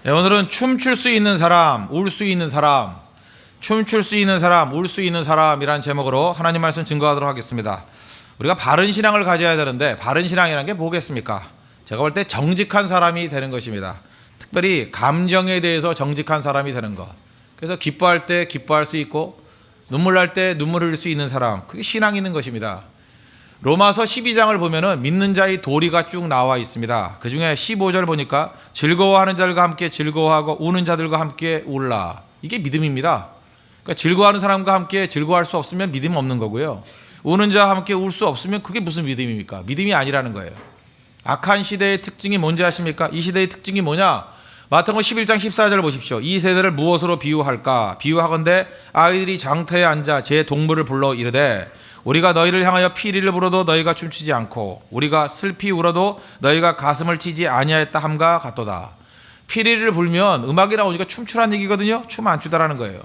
네, 오늘은 춤출 수 있는 사람, 울 수 있는 사람, 춤출 수 있는 사람, 울 수 있는 사람이라는 제목으로 하나님 말씀 증거하도록 하겠습니다. 우리가 바른 신앙을 가져야 되는데 바른 신앙이라는 게 뭐겠습니까? 제가 볼 때 정직한 사람이 되는 것입니다. 특별히 감정에 대해서 정직한 사람이 되는 것. 그래서 기뻐할 때 기뻐할 수 있고 눈물 날 때 눈물 흘릴 수 있는 사람, 그게 신앙이 있는 것입니다. 로마서 12장을 보면은 믿는 자의 도리가 쭉 나와 있습니다. 그 중에 15절 보니까 즐거워하는 자들과 함께 즐거워하고 우는 자들과 함께 울라. 이게 믿음입니다. 그러니까 즐거워하는 사람과 함께 즐거워할 수 없으면 믿음 없는 거고요. 우는 자와 함께 울 수 없으면 그게 무슨 믿음입니까? 믿음이 아니라는 거예요. 악한 시대의 특징이 뭔지 아십니까? 이 시대의 특징이 뭐냐? 마태복음 11장 14절 보십시오. 이 세대를 무엇으로 비유할까? 비유하건대 아이들이 장터에 앉아 제 동물을 불러 이르되 우리가 너희를 향하여 피리를 불어도 너희가 춤추지 않고 우리가 슬피 울어도 너희가 가슴을 치지 아니하였다 함과 같도다. 피리를 불면 음악이 나오니까 춤추라는 얘기거든요. 춤 안 추다라는 거예요.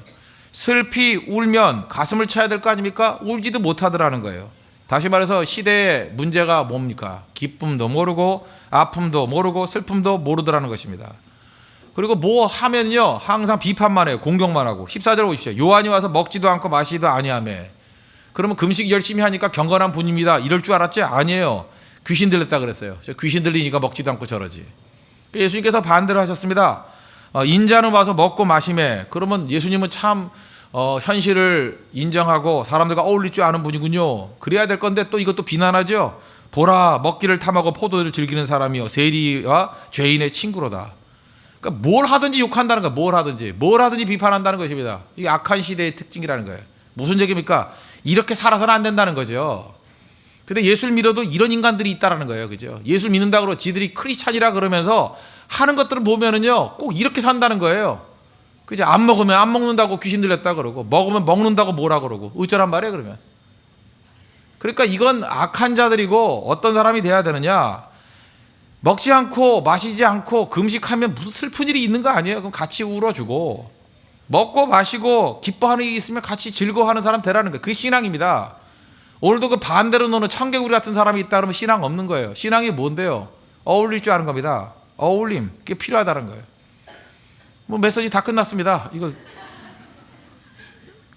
슬피 울면 가슴을 쳐야 될 거 아닙니까? 울지도 못하더라는 거예요. 다시 말해서 시대의 문제가 뭡니까? 기쁨도 모르고 아픔도 모르고 슬픔도 모르더라는 것입니다. 그리고 뭐 하면요 항상 비판만 해요. 공격만 하고. 14절 보십시오. 요한이 와서 먹지도 않고 마시지도 아니하며. 그러면 금식 열심히 하니까 경건한 분입니다. 이럴 줄 알았지? 아니에요. 귀신 들렸다 그랬어요. 귀신 들리니까 먹지도 않고 저러지. 예수님께서 반대로 하셨습니다. 인자는 와서 먹고 마시매. 그러면 예수님은 참 현실을 인정하고 사람들과 어울릴 줄 아는 분이군요. 그래야 될 건데 또 이것도 비난하죠. 보라 먹기를 탐하고 포도를 즐기는 사람이요 세리와 죄인의 친구로다. 그러니까 뭘 하든지 욕한다는 거예요. 뭘 하든지 비판한다는 것입니다. 이게 악한 시대의 특징이라는 거예요. 무슨 얘기입니까? 이렇게 살아서는 안 된다는 거죠. 근데 예수를 믿어도 이런 인간들이 있다라는 거예요. 그죠? 예수를 믿는다고 그러고 지들이 크리스찬이라 그러면서 하는 것들을 보면은요, 꼭 이렇게 산다는 거예요. 그죠? 안 먹으면 안 먹는다고 귀신 들렸다 그러고, 먹으면 먹는다고 뭐라 그러고, 어쩌란 말이에요, 그러면. 그러니까 이건 악한 자들이고 어떤 사람이 돼야 되느냐? 먹지 않고 마시지 않고 금식하면 무슨 슬픈 일이 있는 거 아니에요? 그럼 같이 울어주고, 먹고 마시고 기뻐하는 일이 있으면 같이 즐거워하는 사람 되라는 거예요. 그게 신앙입니다. 오늘도 그 반대로 노는 청개구리 같은 사람이 있다 그러면 신앙 없는 거예요. 신앙이 뭔데요? 어울릴 줄 아는 겁니다. 어울림, 그게 필요하다는 거예요. 뭐 메시지 다 끝났습니다. 이거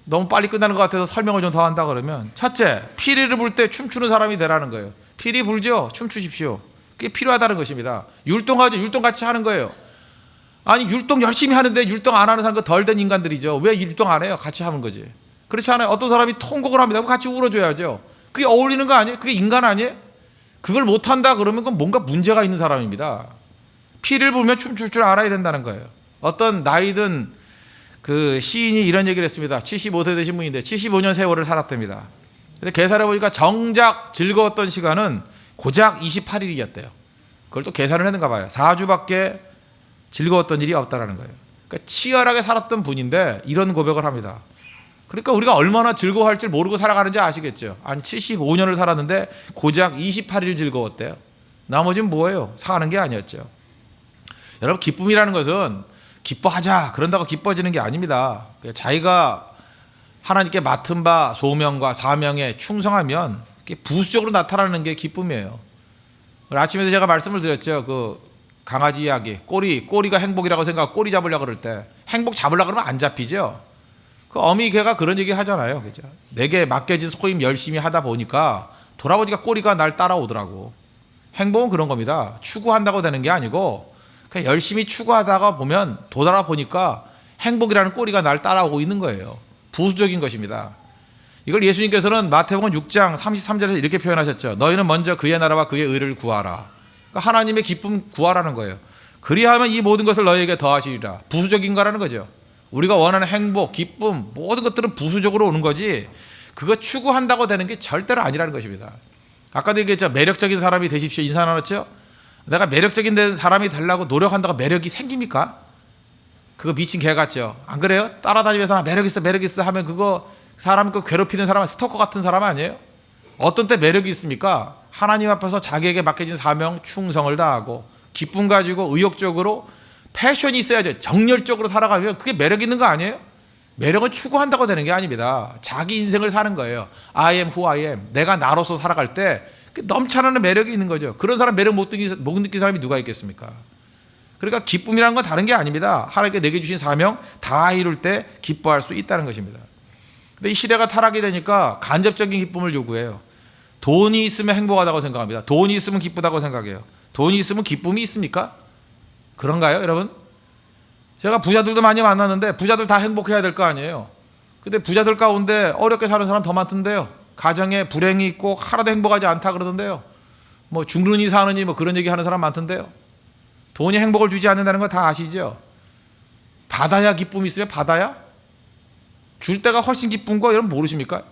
너무 빨리 끝나는 것 같아서 설명을 좀 더 한다 그러면, 첫째, 피리를 불 때 춤추는 사람이 되라는 거예요. 피리 불죠? 춤추십시오. 그게 필요하다는 것입니다. 율동하죠? 율동 같이 하는 거예요. 아니 율동 열심히 하는데 율동 안 하는 사람은 덜 된 인간들이죠. 왜 율동 안 해요? 같이 하는 거지. 그렇지 않아요? 어떤 사람이 통곡을 합니다. 그럼 같이 울어줘야죠. 그게 어울리는 거 아니에요? 그게 인간 아니에요? 그걸 못한다 그러면 그건 뭔가 문제가 있는 사람입니다. 피를 불면 춤출 줄 알아야 된다는 거예요. 어떤 나이든 그 시인이 이런 얘기를 했습니다. 75세 되신 분인데 75년 세월을 살았답니다. 근데 계산해 보니까 정작 즐거웠던 시간은 고작 28일이었대요. 그걸 또 계산을 했는가 봐요. 4주밖에 즐거웠던 일이 없다라는 거예요. 그러니까 치열하게 살았던 분인데 이런 고백을 합니다. 그러니까 우리가 얼마나 즐거워할지 모르고 살아가는지 아시겠죠. 한 75년을 살았는데 고작 28일 즐거웠대요. 나머지는 뭐예요? 사는 게 아니었죠. 여러분, 기쁨이라는 것은 기뻐하자 그런다고 기뻐지는 게 아닙니다. 자기가 하나님께 맡은 바 소명과 사명에 충성하면 부수적으로 나타나는 게 기쁨이에요. 아침에도 제가 말씀을 드렸죠. 그 강아지 이야기. 꼬리가 행복이라고 생각하고 꼬리 잡으려고 그럴 때 행복 잡으려고 그러면 안 잡히죠. 그 어미 개가 그런 얘기 하잖아요. 그죠? 내게 맡겨진 소임 열심히 하다 보니까 돌아보니까 꼬리가 날 따라오더라고. 행복은 그런 겁니다. 추구한다고 되는 게 아니고 그냥 열심히 추구하다가 보면 돌아보니까 행복이라는 꼬리가 날 따라오고 있는 거예요. 부수적인 것입니다. 이걸 예수님께서는 마태복음 6장 33절에서 이렇게 표현하셨죠. 너희는 먼저 그의 나라와 그의 의를 구하라. 그러니까 하나님의 기쁨 구하라는 거예요. 그리하면 이 모든 것을 너희에게 더하시리라. 부수적인 거라는 거죠. 우리가 원하는 행복, 기쁨 모든 것들은 부수적으로 오는 거지 그거 추구한다고 되는 게 절대로 아니라는 것입니다. 아까도 얘기했죠. 매력적인 사람이 되십시오. 인사 나눴죠. 내가 매력적인 사람이 되려고 노력한다고 매력이 생깁니까? 그거 미친 개 같죠. 안 그래요? 따라다니면서 매력 있어 하면 그거 사람 그 괴롭히는 사람은 스토커 같은 사람 아니에요? 어떤 때 매력이 있습니까? 하나님 앞에서 자기에게 맡겨진 사명 충성을 다하고 기쁨 가지고 의욕적으로 패션이 있어야죠. 정열적으로 살아가면 그게 매력 있는 거 아니에요? 매력은 추구한다고 되는 게 아닙니다. 자기 인생을 사는 거예요. I am who I am. 내가 나로서 살아갈 때 넘쳐나는 매력이 있는 거죠. 그런 사람 매력 못 느낀 사람이 누가 있겠습니까? 그러니까 기쁨이라는 건 다른 게 아닙니다. 하나님께 내게 주신 사명 다 이룰 때 기뻐할 수 있다는 것입니다. 근데 이 시대가 타락이 되니까 간접적인 기쁨을 요구해요. 돈이 있으면 행복하다고 생각합니다. 돈이 있으면 기쁘다고 생각해요. 돈이 있으면 기쁨이 있습니까? 그런가요, 여러분? 제가 부자들도 많이 만났는데 부자들 다 행복해야 될 거 아니에요. 근데 부자들 가운데 어렵게 사는 사람 더 많던데요. 가정에 불행이 있고 하나도 행복하지 않다 그러던데요. 뭐 죽느니 사느니 뭐 그런 얘기 하는 사람 많던데요. 돈이 행복을 주지 않는다는 거 다 아시죠? 받아야 기쁨이 있으면 받아야? 줄 때가 훨씬 기쁜 거 여러분 모르십니까?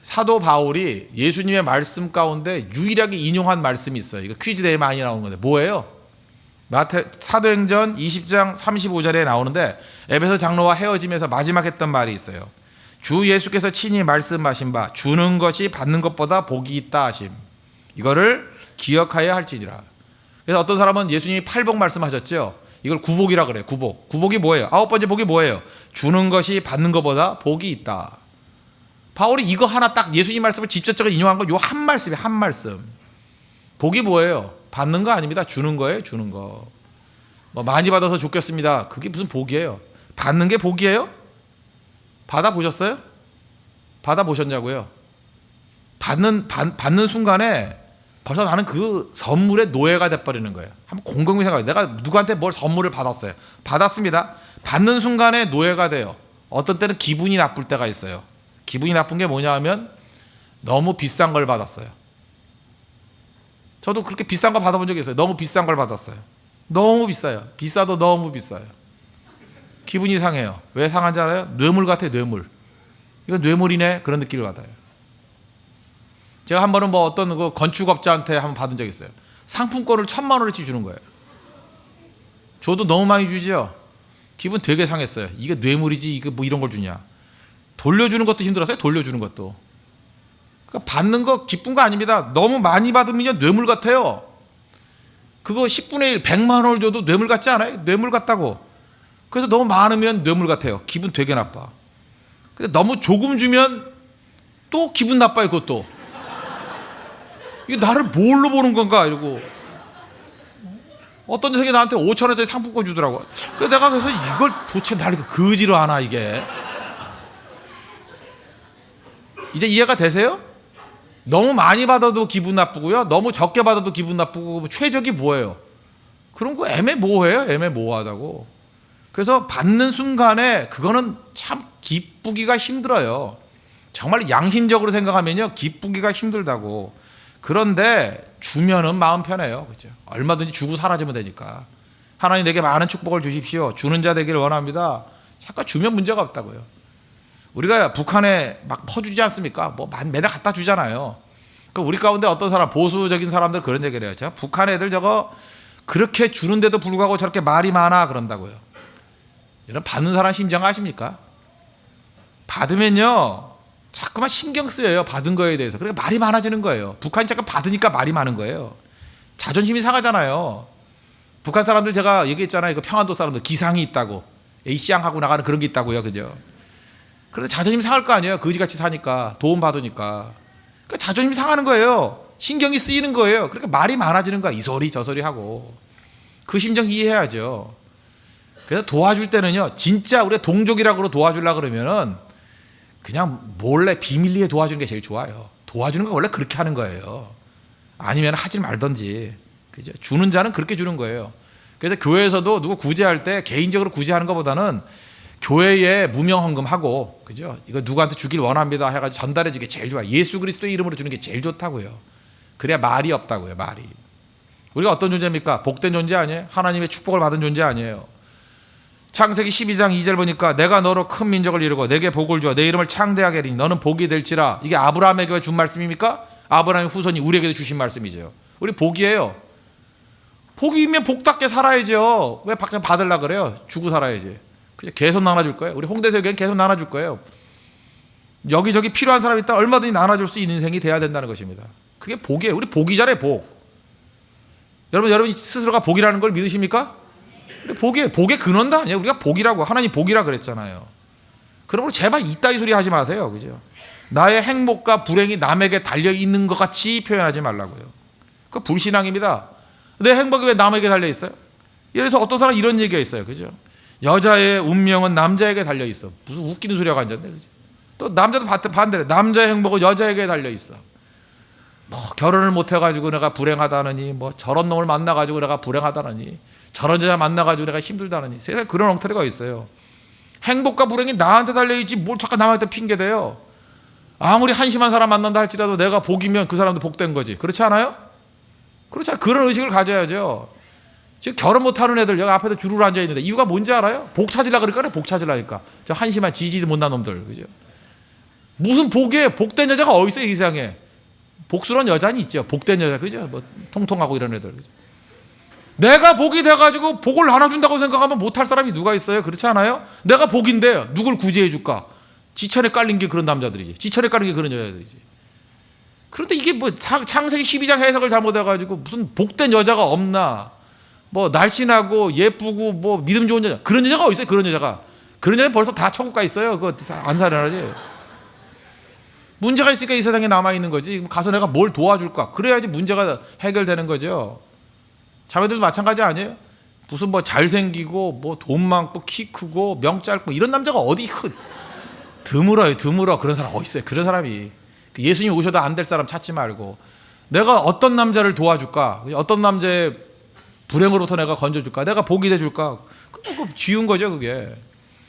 사도 바울이 예수님의 말씀 가운데 유일하게 인용한 말씀이 있어요. 이거 퀴즈 대회 많이 나오는 건데 뭐예요? 사도행전 20장 35절에 나오는데 에베소 장로와 헤어지면서 마지막 했던 말이 있어요. 주 예수께서 친히 말씀하신 바 주는 것이 받는 것보다 복이 있다 하심. 이거를 기억하여야 할지니라. 그래서 어떤 사람은 예수님이 팔복 말씀하셨죠. 이걸 구복이라 그래요. 구복. 구복이 뭐예요? 아홉 번째 복이 뭐예요? 주는 것이 받는 것보다 복이 있다. 바울이 이거 하나 딱 예수님 말씀을 직접적으로 인용한 거 요 한 말씀이에요. 한 말씀. 복이 뭐예요? 받는 거 아닙니다. 주는 거예요. 주는 거. 뭐 많이 받아서 좋겠습니다. 그게 무슨 복이에요? 받는 게 복이에요? 받아보셨어요? 받아보셨냐고요? 받는 순간에 벌써 나는 그 선물의 노예가 돼버리는 거예요. 한번 곰곰이 생각해요. 내가 누구한테 뭘 선물을 받았어요. 받았습니다. 받는 순간에 노예가 돼요. 어떤 때는 기분이 나쁠 때가 있어요. 기분이 나쁜 게 뭐냐 하면 너무 비싼 걸 받았어요. 저도 그렇게 비싼 거 받아본 적이 있어요. 너무 비싼 걸 받았어요. 너무 비싸요. 비싸도 너무 비싸요. 기분이 상해요. 왜 상한지 알아요? 뇌물 같아요. 뇌물. 이건 뇌물이네. 그런 느낌을 받아요. 제가 한 번은 뭐 어떤 그 건축업자한테 한번 받은 적이 있어요. 상품권을 1,000만 원어치 주는 거예요. 저도 너무 많이 주죠. 기분 되게 상했어요. 이게 뇌물이지 이게 뭐 이런 걸 주냐. 돌려주는 것도 힘들었어요. 돌려주는 것도. 그러니까 받는 거 기쁜 거 아닙니다. 너무 많이 받으면 뇌물 같아요. 그거 10분의 1 100만 원을 줘도 뇌물 같지 않아요? 뇌물 같다고. 그래서 너무 많으면 뇌물 같아요. 기분 되게 나빠. 근데 너무 조금 주면 또 기분 나빠요. 그것도. 이게 나를 뭘로 보는 건가 이러고. 어떤 녀석이 나한테 5,000원짜리 상품권 주더라고. 그래서 내가 그래서 이걸 도대체 나를 거지로 하나 이게. 이제 이해가 되세요? 너무 많이 받아도 기분 나쁘고요. 너무 적게 받아도 기분 나쁘고 최적이 뭐예요? 그런 거 애매모호해요. 애매모호하다고. 그래서 받는 순간에 그거는 참 기쁘기가 힘들어요. 정말 양심적으로 생각하면요. 기쁘기가 힘들다고. 그런데 주면은 마음 편해요. 그렇죠? 얼마든지 주고 사라지면 되니까. 하나님 내게 많은 축복을 주십시오. 주는 자 되기를 원합니다. 잠깐 주면 문제가 없다고요. 우리가 북한에 막 퍼주지 않습니까? 뭐 매달 갖다 주잖아요. 그러니까 우리 가운데 어떤 사람 보수적인 사람들 그런 얘기를 해요. 제가 북한 애들 저거 그렇게 주는데도 불구하고 저렇게 말이 많아 그런다고요. 이런 받는 사람 심정 아십니까? 받으면요 자꾸만 신경 쓰여요. 받은 거에 대해서. 그러니까 말이 많아지는 거예요. 북한이 잠깐 받으니까 말이 많은 거예요. 자존심이 상하잖아요. 북한 사람들 제가 얘기했잖아요. 그 평안도 사람들 기상이 있다고. A시앙하고 나가는 그런 게 있다고요. 그죠? 그래서 자존심 상할 거 아니에요. 거지같이 사니까. 도움 받으니까. 그러니까 자존심 상하는 거예요. 신경이 쓰이는 거예요. 그러니까 말이 많아지는 거야. 이 소리 저 소리 하고. 그 심정 이해해야죠. 그래서 도와줄 때는요. 진짜 우리가 동족이라고 도와주려고 그러면은 그냥 몰래 비밀리에 도와주는 게 제일 좋아요. 도와주는 건 원래 그렇게 하는 거예요. 아니면 하지 말던지. 그죠? 주는 자는 그렇게 주는 거예요. 그래서 교회에서도 누구 구제할 때 개인적으로 구제하는 것보다는 교회에 무명 헌금하고, 그죠? 이거 누구한테 주길 원합니다 해가지고 전달해 주는 게 제일 좋아요. 예수 그리스도의 이름으로 주는 게 제일 좋다고요. 그래야 말이 없다고요. 말이. 우리가 어떤 존재입니까? 복된 존재 아니에요? 하나님의 축복을 받은 존재 아니에요? 창세기 12장 2절 보니까 내가 너로 큰 민족을 이루고 내게 복을 주어 내 이름을 창대하게 하리니 너는 복이 될지라. 이게 아브라함에게 준 말씀입니까? 아브라함의 후손이 우리에게도 주신 말씀이죠. 우리 복이에요. 복이면 복답게 살아야죠. 왜 받으려고 그래요? 주고 살아야지. 그냥 계속 나눠줄 거예요. 우리 홍대세교회는 계속 나눠줄 거예요. 여기저기 필요한 사람이 있다 얼마든지 나눠줄 수 있는 인생이 돼야 된다는 것입니다. 그게 복이에요. 우리 복이잖아요. 복. 여러분 스스로가 복이라는 걸 믿으십니까? 우리 복이에요. 복의 근원도 아니에요. 우리가 복이라고 하나님 복이라 그랬잖아요. 그러므로 제발 이따위 소리 하지 마세요. 그죠? 나의 행복과 불행이 남에게 달려 있는 것 같이 표현하지 말라고요. 그 불신앙입니다. 내 행복이 왜 남에게 달려 있어요? 예를 들어서 어떤 사람 이런 얘기가 있어요. 그죠? 여자의 운명은 남자에게 달려 있어. 무슨 웃기는 소리가 앉았네. 그죠? 또 남자도 반대래. 남자의 행복은 여자에게 달려 있어. 뭐 결혼을 못 해가지고 내가 불행하다느니, 뭐 저런 놈을 만나가지고 내가 불행하다느니, 저런 여자 만나가지고 내가 힘들다느니, 세상에 그런 엉터리가 있어요. 행복과 불행이 나한테 달려있지 뭘 자꾸 남한테 핑계대요. 아무리 한심한 사람 만난다 할지라도 내가 복이면 그 사람도 복된 거지. 그렇지 않아요? 그렇지 않아요? 그런 의식을 가져야죠. 지금 결혼 못하는 애들 여기 앞에서 주르르 앉아있는데 이유가 뭔지 알아요? 복 찾으려고 그러니까 복 찾으려니까. 저 한심한 지지도 못난 놈들. 그죠? 무슨 복이에요? 복된 여자가 어디 있어요 이 세상에. 복스러운 여자는 있죠. 복된 여자. 그죠? 뭐 통통하고 이런 애들. 그죠? 내가 복이 돼가지고 복을 나눠준다고 생각하면 못할 사람이 누가 있어요? 그렇지 않아요? 내가 복인데 누굴 구제해 줄까? 지천에 깔린 게 그런 남자들이지. 지천에 깔린 게 그런 여자들이지. 그런데 이게 뭐 창세기 12장 해석을 잘못해가지고 무슨 복된 여자가 없나? 뭐 날씬하고 예쁘고 뭐 믿음 좋은 여자. 그런 여자가 어디 있어요? 그런 여자가. 그런 여자는 벌써 다 천국 가 있어요. 그거 안 살아나지. 문제가 있으니까 이 세상에 남아있는 거지. 가서 내가 뭘 도와줄까? 그래야지 문제가 해결되는 거죠. 자매들도 마찬가지 아니에요? 무슨 뭐 잘생기고 뭐 돈 많고 키 크고 명 짧고 이런 남자가 어디 드물어요. 드물어. 그런 사람 어디 있어요? 그런 사람이. 예수님 오셔도 안 될 사람 찾지 말고 내가 어떤 남자를 도와줄까? 어떤 남자의 불행으로부터 내가 건져줄까? 내가 복이 돼줄까? 그거 지운 거죠 그게.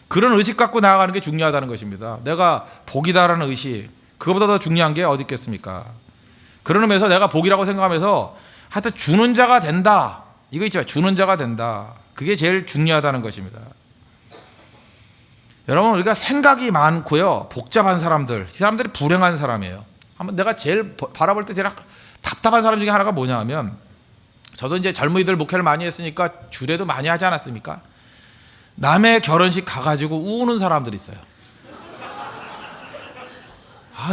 그런 의식 갖고 나아가는 게 중요하다는 것입니다. 내가 복이다라는 의식. 그거보다 더 중요한 게 어디 있겠습니까? 그런 의미에서 내가 복이라고 생각하면서 하여튼 주는 자가 된다. 이거 있죠. 주는 자가 된다. 그게 제일 중요하다는 것입니다. 여러분 우리가 생각이 많고요. 복잡한 사람들. 이 사람들이 불행한 사람이에요. 한번 내가 제일 바라볼 때 제일 답답한 사람 중에 하나가 뭐냐 하면 저도 이제 젊은이들 목회를 많이 했으니까 주례도 많이 하지 않았습니까? 남의 결혼식 가가지고 우는 사람들이 있어요.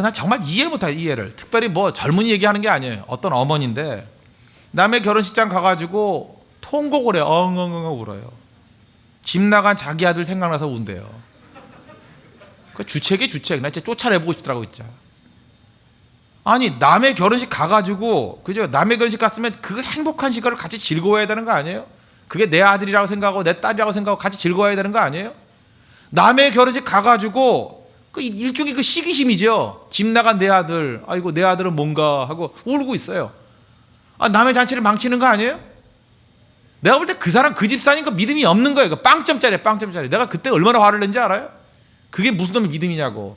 나 정말 이해를 못해요. 이해를. 특별히 뭐 젊은이 얘기하는 게 아니에요. 어떤 어머니인데 남의 결혼식장 가가지고 통곡을 해요. 엉엉엉 울어요. 집 나간 자기 아들 생각나서 운대요. 그 주책이 주책. 나 진짜 쫓아내보고 싶더라고 진짜. 아니 남의 결혼식 가가지고 그죠? 남의 결혼식 갔으면 그 행복한 시간을 같이 즐거워해야 되는 거 아니에요? 그게 내 아들이라고 생각하고 내 딸이라고 생각하고 같이 즐거워해야 되는 거 아니에요? 남의 결혼식 가가지고 그 일종의 그 시기심이죠. 집 나간 내 아들, 아이고 내 아들은 뭔가 하고 울고 있어요. 남의 잔치를 망치는 거 아니에요? 내가 볼 때 그 사람 그 집사니까 믿음이 없는 거예요. 그 빵점짜리. 내가 그때 얼마나 화를 낸지 알아요? 그게 무슨 놈의 믿음이냐고.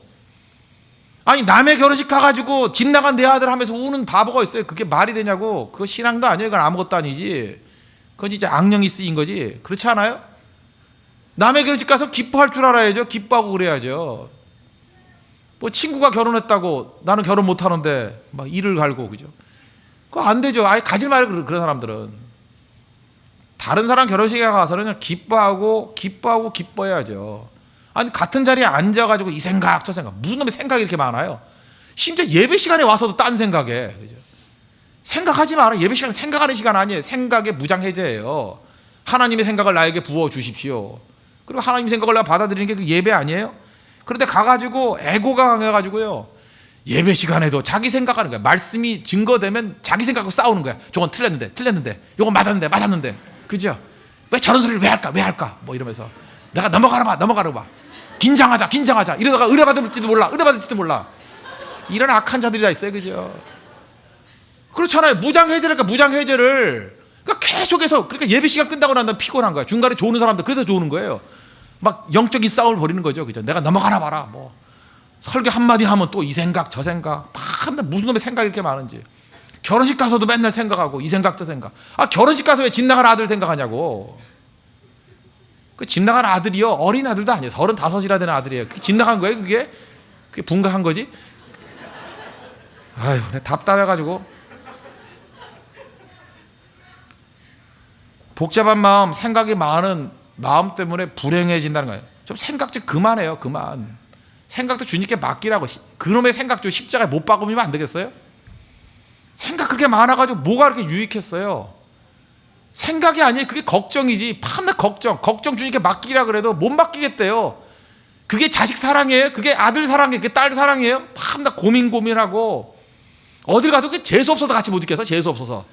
아니 남의 결혼식 가가지고 집 나간 내 아들 하면서 우는 바보가 있어요. 그게 말이 되냐고. 그거 신앙도 아니에요. 그건 아무것도 아니지. 그건 진짜 악령이 쓰인 거지. 그렇지 않아요? 남의 결혼식 가서 기뻐할 줄 알아야죠. 기뻐하고 그래야죠. 뭐 친구가 결혼했다고 나는 결혼 못하는데 막 이를 갈고 그죠? 그거 안 되죠. 아예 가지 말고 그런 사람들은. 다른 사람 결혼식에 가서는 그냥 기뻐하고 기뻐해야죠. 아니 같은 자리에 앉아가지고 이 생각 저 생각 무슨 놈의 생각이 이렇게 많아요. 심지어 예배 시간에 와서도 딴 생각해. 그죠? 생각하지 마라. 예배 시간은 생각하는 시간 아니에요. 생각의 무장해제예요. 하나님의 생각을 나에게 부어주십시오. 그리고 하나님 생각을 내가 받아들이는 게 그 예배 아니에요? 그런데 가가지고 에고가 강해가지고요. 예배 시간에도 자기 생각하는 거야. 말씀이 증거되면 자기 생각하고 싸우는 거야. 저건 틀렸는데 이건 맞았는데 그죠? 왜 저런 소리를 왜 할까 뭐 이러면서 내가 넘어가라 봐 긴장하자 이러다가 의뢰받을지도 몰라. 이런 악한 자들이 다 있어요. 그죠? 그렇잖아요. 무장해제를 그러니까 계속해서 그러니까 예배 시간 끝나고 난 다음에 피곤한 거야. 중간에 조는 사람들 그래서 조는 거예요. 막 영적인 싸움을 벌이는 거죠. 그죠? 내가 넘어가나 봐라. 뭐 설교 한마디 하면 또 이 생각 저 생각 막 무슨 놈의 생각이 이렇게 많은지. 결혼식 가서도 맨날 생각하고 이 생각 저 생각. 결혼식 가서 왜 집 나간 아들 생각하냐고. 그 집 나간 아들이요. 어린 아들도 아니에요. 35이라 되는 아들이에요. 그게 집 나간 거예요. 그게 분가한 거지. 아유 답답해가지고. 복잡한 마음 생각이 많은 마음 때문에 불행해진다는 거예요. 좀 생각 좀 그만해요. 그만. 생각도 주님께 맡기라고. 그놈의 생각 좀 십자가에 못 박으면 안 되겠어요? 생각 그렇게 많아가지고 뭐가 그렇게 유익했어요? 생각이 아니에요. 그게 걱정이지. 판매 걱정 주님께 맡기라 그래도 못 맡기겠대요. 그게 자식 사랑이에요? 그게 아들 사랑이에요? 그게 딸 사랑이에요? 판매 고민하고 어딜 가도 그 재수 없어서 같이 못 있겠어. 재수 없어서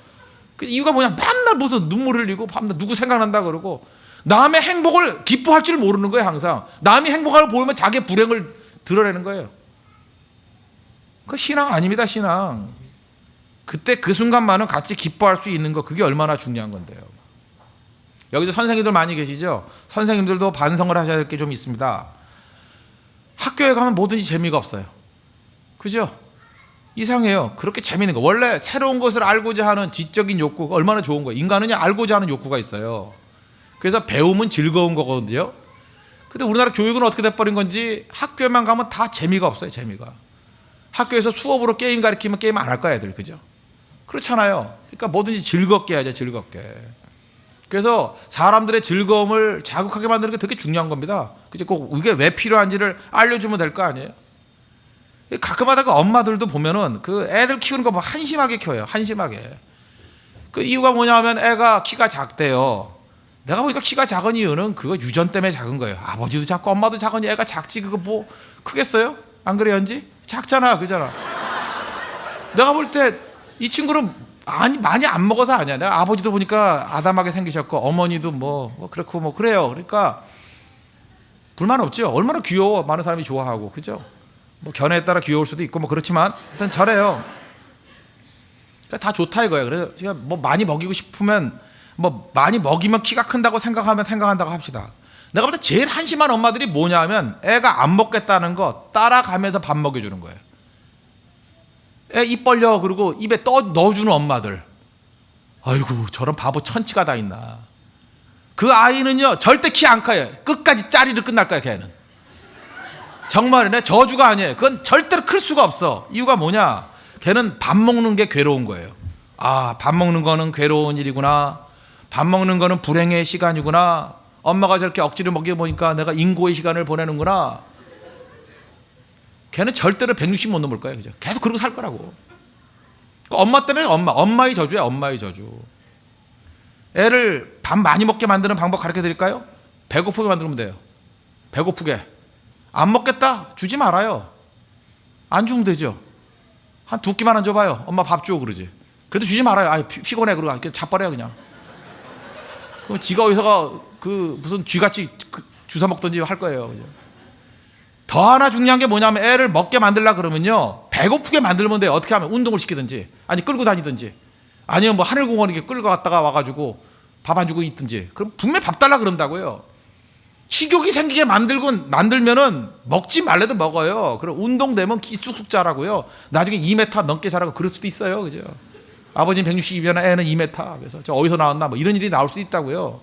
그 이유가 뭐냐? 맨날 무슨 눈물 흘리고 밤낮 누구 생각난다 그러고 남의 행복을 기뻐할 줄 모르는 거예요. 항상 남이 행복을 보면 자기의 불행을 드러내는 거예요. 그 신앙 아닙니다. 신앙. 그때 그 순간만은 같이 기뻐할 수 있는 거, 그게 얼마나 중요한 건데요. 여기서 선생님들 많이 계시죠? 선생님들도 반성을 하셔야 될 게 좀 있습니다. 학교에 가면 뭐든지 재미가 없어요. 그죠? 이상해요. 그렇게 재미있는 거. 원래 새로운 것을 알고자 하는 지적인 욕구가 얼마나 좋은 거예요. 인간은 알고자 하는 욕구가 있어요. 그래서 배움은 즐거운 거거든요. 근데 우리나라 교육은 어떻게 돼버린 건지 학교에만 가면 다 재미가 없어요. 재미가. 학교에서 수업으로 게임 가르치면 게임 안 할 거야 애들. 그죠? 그렇잖아요. 그러니까 뭐든지 즐겁게 해야죠. 즐겁게. 그래서 사람들의 즐거움을 자극하게 만드는 게 되게 중요한 겁니다. 그죠? 꼭 이게 왜 필요한지를 알려주면 될 거 아니에요. 가끔마다 그 엄마들도 보면은 그 애들 키우는 거 뭐 한심하게 키워요. 한심하게. 그 이유가 뭐냐면 애가 키가 작대요. 내가 보니까 키가 작은 이유는 그거 유전 때문에 작은 거예요. 아버지도 작고 엄마도 작으니 애가 작지 그거 뭐 크겠어요? 안 그래요, 연지? 작잖아, 그잖아. 내가 볼 때 이 친구는 많이 안 먹어서 아니야. 내가 아버지도 보니까 아담하게 생기셨고 어머니도 뭐 그렇고 뭐 그래요. 그러니까 불만 없죠. 얼마나 귀여워. 많은 사람이 좋아하고, 그죠? 뭐 견해에 따라 귀여울 수도 있고 뭐 그렇지만 일단 잘해요. 그러니까 다 좋다 이거예요. 그래서 제가 뭐 많이 먹이고 싶으면 뭐 많이 먹이면 키가 큰다고 생각한다고 합시다. 내가 볼 때 제일 한심한 엄마들이 뭐냐면 애가 안 먹겠다는 거 따라가면서 밥 먹여주는 거예요. 애 입 벌려 그러고 입에 넣어주는 엄마들. 아이고 저런 바보 천치가 다 있나. 그 아이는요 절대 키 안 커요. 끝까지 짜리로 끝날 거야 걔는. 정말이네. 저주가 아니에요. 그건 절대로 클 수가 없어. 이유가 뭐냐? 걔는 밥 먹는 게 괴로운 거예요. 아, 밥 먹는 거는 괴로운 일이구나. 밥 먹는 거는 불행의 시간이구나. 엄마가 저렇게 억지로 먹여보니까 내가 인고의 시간을 보내는구나. 걔는 절대로 160 못 넘을 거예요. 그죠? 계속 그러고 살 거라고. 엄마 때문에 엄마의 저주야. 엄마의 저주. 애를 밥 많이 먹게 만드는 방법 가르쳐 드릴까요? 배고프게 만들면 돼요. 배고프게. 안 먹겠다? 주지 말아요. 안 주면 되죠. 한 2끼만 줘봐요. 엄마 밥 줘 그러지. 그래도 주지 말아요. 아, 피곤해 그러고 자빠려요 그냥. 그럼 지가 어디서가 그 무슨 쥐같이 주워 먹던지 할 거예요. 그죠? 더 하나 중요한 게 뭐냐면 애를 먹게 만들려 그러면요 배고프게 만들면 돼요. 어떻게 하면 운동을 시키든지 아니 끌고 다니든지 아니면 뭐 하늘공원 이렇게 끌고 갔다가 와가지고 밥 안 주고 있든지. 그럼 분명히 밥 달라 그런다고요. 식욕이 생기게 만들면은 먹지 말래도 먹어요. 그럼 운동되면 키 쑥쑥 자라고요. 나중에 2m 넘게 자라고 그럴 수도 있어요. 그죠? 아버지는 160이면 애는 2m. 그래서 저 어디서 나왔나 뭐 이런 일이 나올 수 있다고요.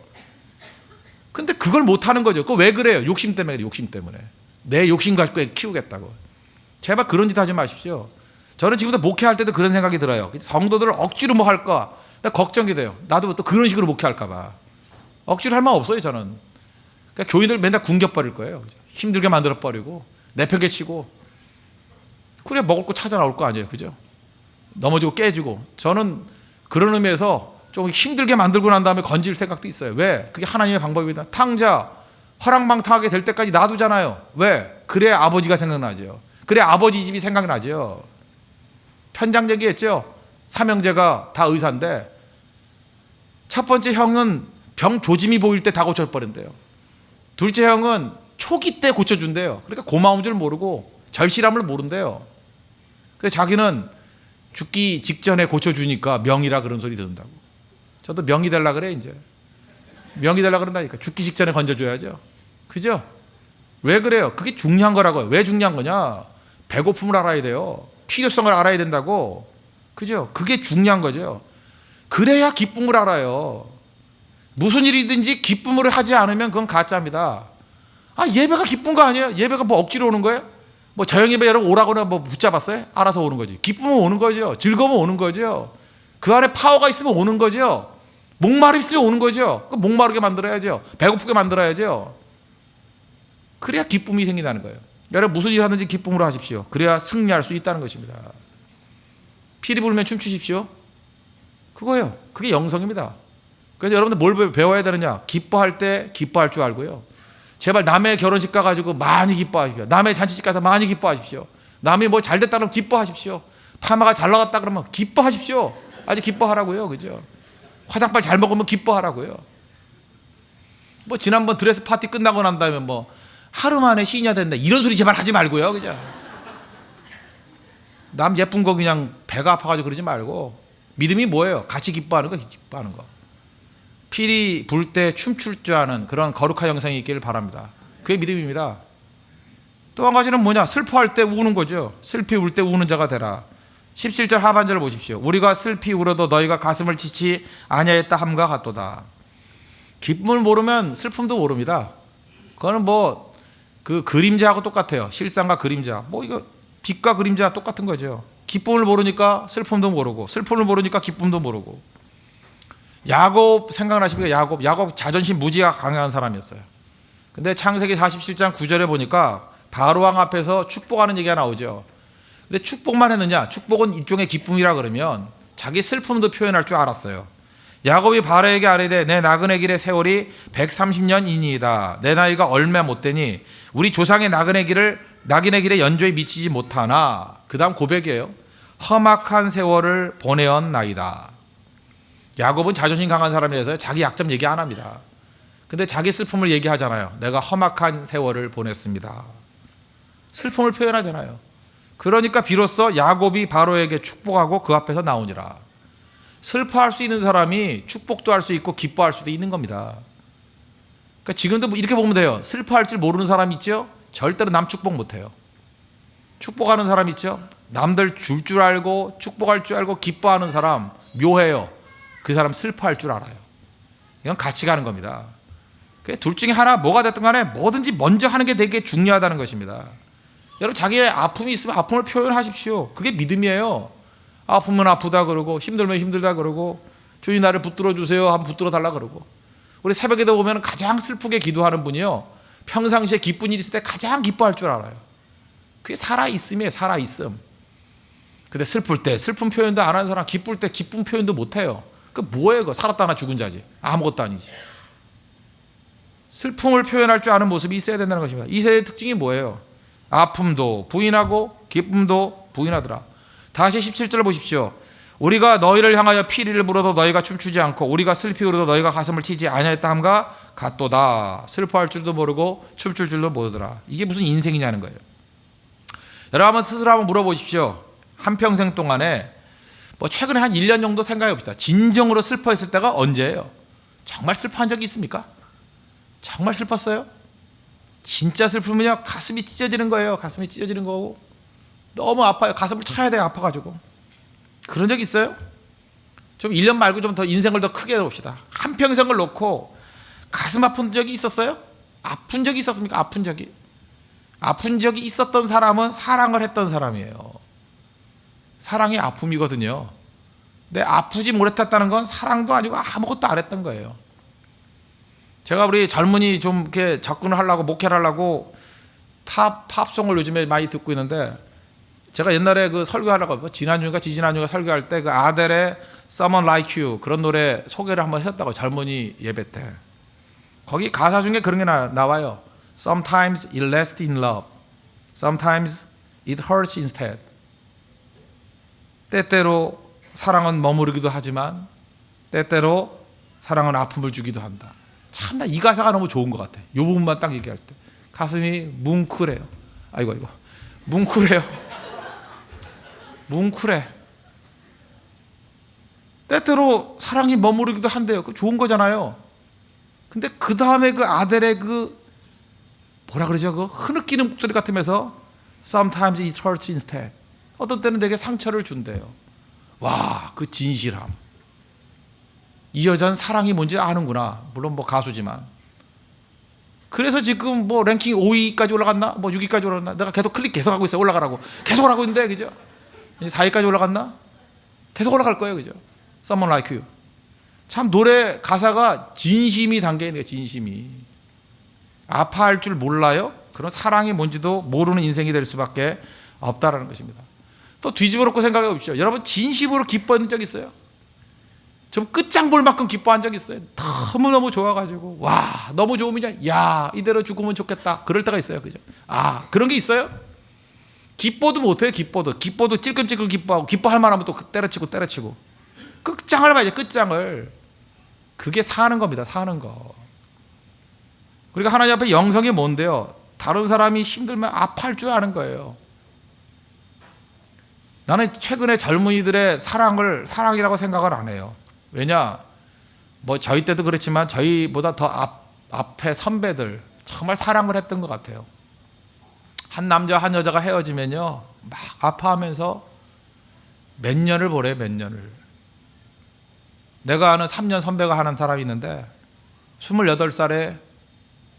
근데 그걸 못 하는 거죠. 그거 왜 그래요? 욕심 때문에. 욕심 때문에. 내 욕심 가지고 키우겠다고. 제발 그런 짓 하지 마십시오. 저는 지금도 목회할 때도 그런 생각이 들어요. 성도들을 억지로 뭐 할까? 나 걱정이 돼요. 나도 또 그런 식으로 목회할까 봐. 억지로 할 말 없어요 저는. 그러니까 교인들 맨날 굶겨버릴 거예요. 힘들게 만들어버리고 내팽개치고 그래 먹을 거 찾아 나올 거 아니에요. 그죠? 넘어지고 깨지고. 저는 그런 의미에서 좀 힘들게 만들고 난 다음에 건질 생각도 있어요. 왜? 그게 하나님의 방법이다. 탕자 허랑방탕하게 될 때까지 놔두잖아요. 왜? 그래야 아버지가 생각나죠. 그래야 아버지 집이 생각나죠. 편장적이었죠. 삼형제가 다 의사인데 첫 번째 형은 병 조짐이 보일 때 다 고쳐버린대요. 둘째 형은 초기 때 고쳐준대요. 그러니까 고마운 줄 모르고 절실함을 모른대요. 그래서 자기는 죽기 직전에 고쳐주니까 명이라 그런 소리 듣는다고. 저도 명이 되려 그래 이제. 명이 되려 그런다니까. 죽기 직전에 건져줘야죠. 그죠? 왜 그래요? 그게 중요한 거라고요. 왜 중요한 거냐? 배고픔을 알아야 돼요. 필요성을 알아야 된다고. 그죠? 그게 중요한 거죠. 그래야 기쁨을 알아요. 무슨 일이든지 기쁨으로 하지 않으면 그건 가짜입니다. 아, 예배가 기쁜 거 아니에요? 예배가 뭐 억지로 오는 거예요? 뭐 저녁예배 여러분 오라거나 뭐 붙잡았어요? 알아서 오는 거지. 기쁨은 오는 거죠. 즐거움은 오는 거죠. 그 안에 파워가 있으면 오는 거죠. 목마름 있으면 오는 거죠. 목마르게 만들어야죠. 배고프게 만들어야죠. 그래야 기쁨이 생긴다는 거예요. 여러분 무슨 일 하든지 기쁨으로 하십시오. 그래야 승리할 수 있다는 것입니다. 피리 불면 춤추십시오. 그거예요. 그게 영성입니다. 그래서 여러분들 뭘 배워야 되느냐? 기뻐할 때 기뻐할 줄 알고요. 제발 남의 결혼식 가가지고 많이 기뻐하십시오. 남의 잔치집 가서 많이 기뻐하십시오. 남이 뭐 잘 됐다 그러면 기뻐하십시오. 파마가 잘 나갔다 그러면 기뻐하십시오. 아주 기뻐하라고요. 그죠? 화장빨 잘 먹으면 기뻐하라고요. 뭐 지난번 드레스 파티 끝나고 난 다음에 뭐 하루 만에 시인이 된다 이런 소리 제발 하지 말고요. 그죠? 남 예쁜 거 그냥 배가 아파가지고 그러지 말고 믿음이 뭐예요? 같이 기뻐하는 거, 기뻐하는 거. 필이 불 때 춤출 줄 아는 그런 거룩한 영상이 있기를 바랍니다. 그게 믿음입니다. 또 한 가지는 뭐냐? 슬퍼할 때 우는 거죠. 슬피 울 때 우는 자가 되라. 17절 하반절을 보십시오. 우리가 슬피 울어도 너희가 가슴을 치지 아니하였다 함과 같도다. 기쁨을 모르면 슬픔도 모릅니다. 그거는 뭐 그 그림자하고 똑같아요. 실상과 그림자. 뭐 이거 빛과 그림자 똑같은 거죠. 기쁨을 모르니까 슬픔도 모르고 슬픔을 모르니까 기쁨도 모르고. 야곱 생각나십니까? 야곱 자존심 무지가 강한 사람이었어요. 근데 창세기 47장 9절에 보니까 바로왕 앞에서 축복하는 얘기가 나오죠. 근데 축복만 했느냐? 축복은 일종의 기쁨이라 그러면 자기 슬픔도 표현할 줄 알았어요. 야곱이 바로에게 아뢰되 내 나그네 길의 세월이 130년이니이다. 내 나이가 얼마 못 되니 우리 조상의 나그네 길의 연조에 미치지 못하나. 그 다음 고백이에요. 험악한 세월을 보내었나이다. 야곱은 자존심 강한 사람이라서 자기 약점 얘기 안 합니다. 근데 자기 슬픔을 얘기하잖아요. 내가 험악한 세월을 보냈습니다. 슬픔을 표현하잖아요. 그러니까 비로소 야곱이 바로에게 축복하고 그 앞에서 나오니라. 슬퍼할 수 있는 사람이 축복도 할 수 있고 기뻐할 수도 있는 겁니다. 그러니까 지금도 이렇게 보면 돼요. 슬퍼할 줄 모르는 사람 있죠? 절대로 남 축복 못해요. 축복하는 사람 있죠? 남들 줄 알고 축복할 줄 알고 기뻐하는 사람 묘해요. 그 사람 슬퍼할 줄 알아요. 이건 같이 가는 겁니다. 둘 중에 하나 뭐가 됐든 간에 뭐든지 먼저 하는 게 되게 중요하다는 것입니다. 여러분 자기의 아픔이 있으면 아픔을 표현하십시오. 그게 믿음이에요. 아프면 아프다 그러고 힘들면 힘들다 그러고 주님 나를 붙들어 주세요 하면 붙들어 달라 그러고. 우리 새벽에도 보면 가장 슬프게 기도하는 분이요 평상시에 기쁜 일 있을 때 가장 기뻐할 줄 알아요. 그게 살아있음이에요. 살아있음. 근데 슬플 때 슬픈 표현도 안 하는 사람 기쁠 때 기쁜 표현도 못해요. 그 뭐예요? 그거 살았다나 죽은 자지. 아무것도 아니지. 슬픔을 표현할 줄 아는 모습이 있어야 된다는 것입니다. 이 세대의 특징이 뭐예요? 아픔도 부인하고 기쁨도 부인하더라. 다시 17절을 보십시오. 우리가 너희를 향하여 피리를 불어도 너희가 춤추지 않고 우리가 슬피 울어도 너희가 가슴을 치지 아니하였다 함과 같도다. 슬퍼할 줄도 모르고 춤출 줄도 모르더라. 이게 무슨 인생이냐는 거예요. 여러분 한번 스스로 한번 물어보십시오. 한평생 동안에 뭐 최근에 한 1년 정도 생각해 봅시다. 진정으로 슬퍼했을 때가 언제예요? 정말 슬퍼한 적이 있습니까? 정말 슬펐어요? 진짜 슬프면요 가슴이 찢어지는 거예요. 가슴이 찢어지는 거고 너무 아파요. 가슴을 쳐야 돼요. 아파가지고. 그런 적 있어요? 좀 1년 말고 좀 더 인생을 더 크게 해봅시다. 한평생을 놓고 가슴 아픈 적이 있었어요? 아픈 적이 있었습니까? 아픈 적이. 아픈 적이 있었던 사람은 사랑을 했던 사람이에요. 사랑이 아픔이거든요. 근데 아프지 못했다는 건 사랑도 아니고 아무것도 안 했던 거예요. 제가 우리 젊은이 좀 이렇게 접근을 하려고 목회를 하려고 팝송을 요즘에 많이 듣고 있는데 제가 옛날에 그 설교하려고 지난주인가 지지난주인가 설교할 때 그 아델의 Someone Like You 그런 노래 소개를 한번 했다고 젊은이 예배 때. 거기 가사 중에 그런 게 나와요. Sometimes it lasts in love. Sometimes it hurts instead. 때때로 사랑은 머무르기도 하지만 때때로 사랑은 아픔을 주기도 한다. 참 나 이 가사가 너무 좋은 것 같아. 이 부분만 딱 얘기할 때 가슴이 뭉클해요. 아이고 뭉클해요. 뭉클해. 때때로 사랑이 머무르기도 한대요. 그 좋은 거잖아요. 근데 그 다음에 그 아델의 그 뭐라 그러죠? 그 흐느끼는 목소리 같으면서 Sometimes it hurts instead. 어떤 때는 되게 상처를 준대요. 와, 그 진실함. 이 여자는 사랑이 뭔지 아는구나. 물론 뭐 가수지만. 그래서 지금 뭐 랭킹 5위까지 올라갔나? 뭐 6위까지 올라갔나? 내가 계속 계속하고 있어요. 올라가라고. 계속 하고 있는데, 그죠? 이제 4위까지 올라갔나? 계속 올라갈 거예요. 그죠? Someone like you. 참 노래 가사가 진심이 담겨 있는 거예요. 진심이. 아파할 줄 몰라요? 그런 사랑이 뭔지도 모르는 인생이 될 수밖에 없다라는 것입니다. 또 뒤집어 놓고 생각해 봅시다. 여러분 진심으로 기뻐한 적 있어요? 좀 끝장 볼 만큼 기뻐한 적 있어요? 너무너무 좋아가지고 와 너무 좋으면 야 이대로 죽으면 좋겠다 그럴 때가 있어요. 그죠? 아 그런 게 있어요? 기뻐도 못해요. 기뻐도 찔끔찔끔 기뻐하고 기뻐할 만하면 또 때려치고 끝장을 봐야죠. 끝장을. 그게 사는 겁니다. 사는 거. 그러니까 하나님 앞에 영성이 뭔데요? 다른 사람이 힘들면 아파할 줄 아는 거예요. 나는 최근에 젊은이들의 사랑을 사랑이라고 생각을 안 해요. 왜냐? 뭐 저희 때도 그렇지만 저희보다 더 앞에 선배들 정말 사랑을 했던 것 같아요. 한 남자 한 여자가 헤어지면요 막 아파하면서 몇 년을 보래요. 몇 년을. 내가 아는 3년 선배가 하는 사람이 있는데 28살에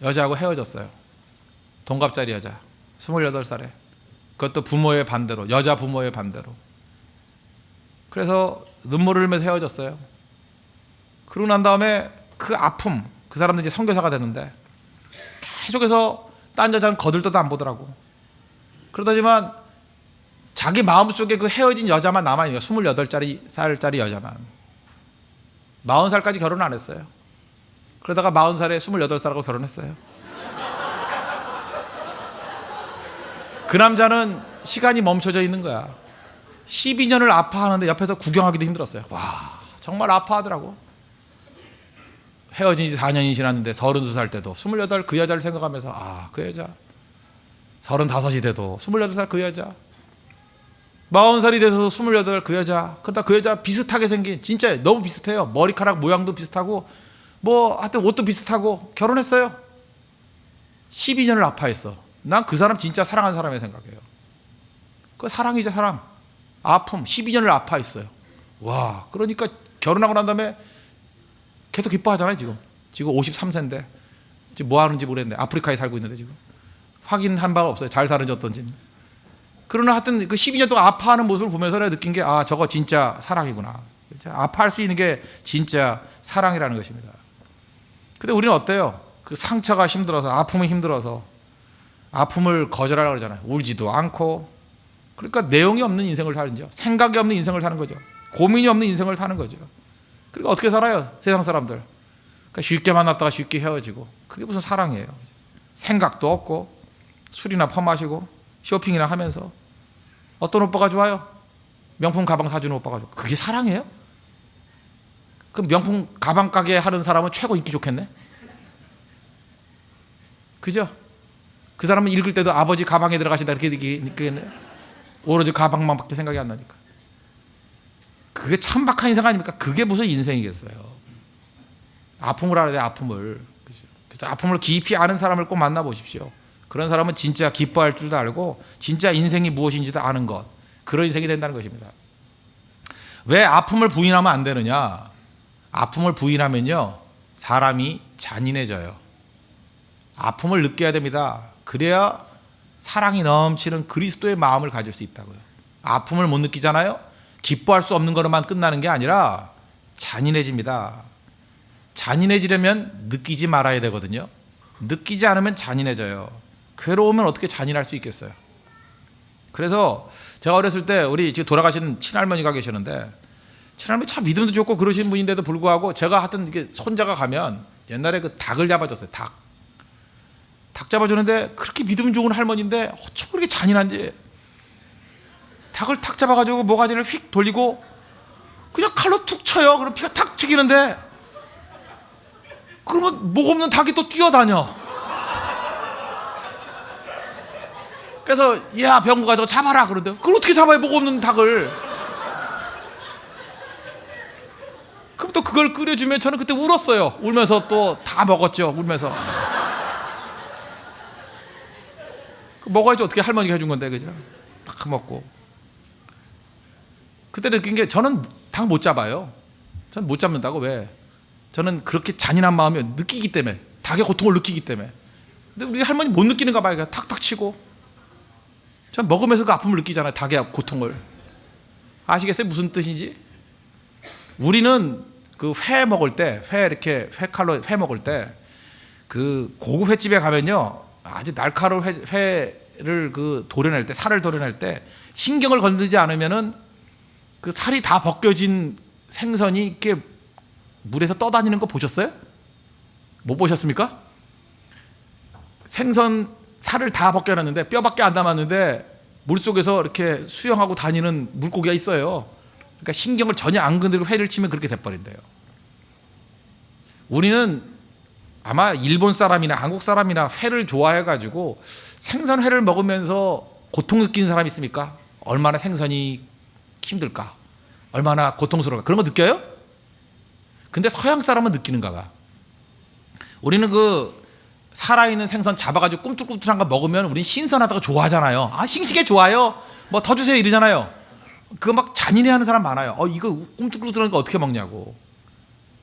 여자하고 헤어졌어요. 동갑짜리 여자 28살에. 그것도 부모의 반대로, 여자 부모의 반대로. 그래서 눈물을 흘리면서 헤어졌어요. 그러고 난 다음에 그 아픔, 그 사람들이 이제 선교사가 되는데 계속해서 딴 여자는 거들떠도 안 보더라고. 그러다지만 자기 마음속에 그 헤어진 여자만 남아있는 거야. 28살짜리 여자만. 40살까지 결혼 안 했어요. 그러다가 40살에 28살하고 결혼했어요. 그 남자는 시간이 멈춰져 있는 거야. 12년을 아파하는데 옆에서 구경하기도 힘들었어요. 와, 정말 아파하더라고. 헤어진 지 4년이 지났는데 32살 때도 28 그 여자를 생각하면서 아, 그 여자. 35이 돼도 28살 그 여자. 40살이 돼서도 28 그 여자. 그러다 그 여자 비슷하게 생긴, 진짜 너무 비슷해요. 머리카락 모양도 비슷하고 뭐 하여튼 옷도 비슷하고 결혼했어요. 12년을 아파했어. 난 그 사람 진짜 사랑하는 사람이라고 생각해요. 그 사랑이죠, 사랑. 아픔, 12년을 아파했어요. 와, 그러니까 결혼하고 난 다음에 계속 기뻐하잖아요, 지금. 지금 53세인데 지금 뭐 하는지 모르겠는데 아프리카에 살고 있는데 지금 확인한 바가 없어요. 잘 사는지 어떤지. 그러나 하여튼 그 12년 동안 아파하는 모습을 보면서 내가 느낀 게 아, 저거 진짜 사랑이구나. 아파할 수 있는 게 진짜 사랑이라는 것입니다. 근데 우리는 어때요? 그 상처가 힘들어서, 아픔이 힘들어서 아픔을 거절하려고 그러잖아요. 울지도 않고. 그러니까 내용이 없는 인생을 살죠. 생각이 없는 인생을 사는 거죠. 고민이 없는 인생을 사는 거죠. 그러니까 어떻게 살아요? 세상 사람들. 그러니까 쉽게 만났다가 쉽게 헤어지고. 그게 무슨 사랑이에요. 생각도 없고 술이나 퍼마시고 쇼핑이나 하면서. 어떤 오빠가 좋아요? 명품 가방 사주는 오빠가 좋고. 그게 사랑이에요? 그럼 명품 가방 가게 하는 사람은 최고 인기 좋겠네? 그죠? 그 사람은 읽을 때도 아버지 가방에 들어가신다 이렇게 느끼겠네요. 오로지 가방만 밖에 생각이 안 나니까. 그게 천박한 인생 아닙니까? 그게 무슨 인생이겠어요. 아픔을 알아야 돼, 아픔을. 그래서 아픔을 깊이 아는 사람을 꼭 만나보십시오. 그런 사람은 진짜 기뻐할 줄도 알고 진짜 인생이 무엇인지도 아는 것. 그런 인생이 된다는 것입니다. 왜 아픔을 부인하면 안 되느냐? 아픔을 부인하면요 사람이 잔인해져요. 아픔을 느껴야 됩니다. 그래야 사랑이 넘치는 그리스도의 마음을 가질 수 있다고요. 아픔을 못 느끼잖아요. 기뻐할 수 없는 것으로만 끝나는 게 아니라 잔인해집니다. 잔인해지려면 느끼지 말아야 되거든요. 느끼지 않으면 잔인해져요. 괴로우면 어떻게 잔인할 수 있겠어요. 그래서 제가 어렸을 때 우리 지금 돌아가신 친할머니가 계시는데 친할머니 참 믿음도 좋고 그러신 분인데도 불구하고 제가 하여튼 이게 손자가 가면 옛날에 그 닭을 잡아줬어요. 닭 잡아주는데 그렇게 믿음 좋은 할머니인데 어쩜 그렇게 잔인한지. 닭을 탁 잡아가지고 모가지를 휙 돌리고 그냥 칼로 툭 쳐요. 그럼 피가 탁 튀기는데 그러면 목 없는 닭이 또 뛰어다녀. 그래서 야 병구 가지고 잡아라 그런데 그걸 어떻게 잡아요, 목 없는 닭을. 그럼 또 그걸 끓여주면 저는 그때 울었어요. 울면서 또 다 먹었죠. 울면서. 먹어야지 어떻게 할머니가 해준 건데, 그죠? 딱 먹고. 그때 느낀 게 저는 닭 못 잡아요. 저는 못 잡는다고. 왜? 저는 그렇게 잔인한 마음을 느끼기 때문에, 닭의 고통을 느끼기 때문에. 근데 우리 할머니 못 느끼는가 봐요. 그냥 탁탁 치고. 전 먹으면서 그 아픔을 느끼잖아요. 닭의 고통을. 아시겠어요? 무슨 뜻인지? 우리는 그 회 먹을 때, 이렇게 회 먹을 때, 그 고급 횟집에 가면요. 아주 날카로운 회를 그 도려낼 때, 살을 도려낼 때 신경을 건드리지 않으면은 그 살이 다 벗겨진 생선이 이렇게 물에서 떠다니는 거 보셨어요? 못 보셨습니까? 생선 살을 다 벗겨놨는데 뼈밖에 안 남았는데 물속에서 이렇게 수영하고 다니는 물고기가 있어요. 그러니까 신경을 전혀 안 건드리고 회를 치면 그렇게 돼버린대요. 우리는 아마 일본 사람이나 한국 사람이나 회를 좋아해가지고 생선 회를 먹으면서 고통 느끼는 사람이 있습니까? 얼마나 생선이 힘들까? 얼마나 고통스러울까? 그런 거 느껴요? 근데 서양 사람은 느끼는가 봐. 우리는 그 살아있는 생선 잡아가지고 꿈틀꿈틀한 거 먹으면 우린 신선하다고 좋아하잖아요. 아, 싱싱해 좋아요. 뭐 더 주세요 이러잖아요. 그거 막 잔인해하는 사람 많아요. 이거 꿈틀꿈틀한 거 어떻게 먹냐고.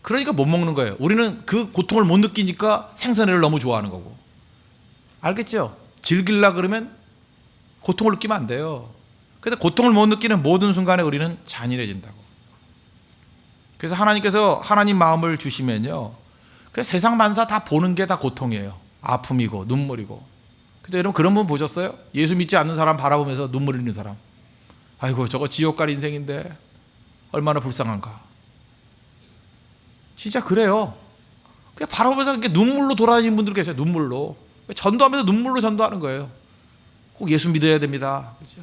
그러니까 못 먹는 거예요. 우리는 그 고통을 못 느끼니까 생선회를 너무 좋아하는 거고. 알겠죠? 즐기려 그러면 고통을 느끼면 안 돼요. 그래서 고통을 못 느끼는 모든 순간에 우리는 잔인해진다고. 그래서 하나님께서 하나님 마음을 주시면요, 그래서 세상 만사 다 보는 게 다 고통이에요. 아픔이고 눈물이고. 근데 여러분 그런 분 보셨어요? 예수 믿지 않는 사람 바라보면서 눈물 흘리는 사람. 아이고 저거 지옥 갈 인생인데 얼마나 불쌍한가. 진짜 그래요. 그냥 바라보면서 이렇게 눈물로 돌아다니는 분들 계세요. 눈물로. 전도하면서 눈물로 전도하는 거예요. 꼭 예수 믿어야 됩니다. 그렇죠?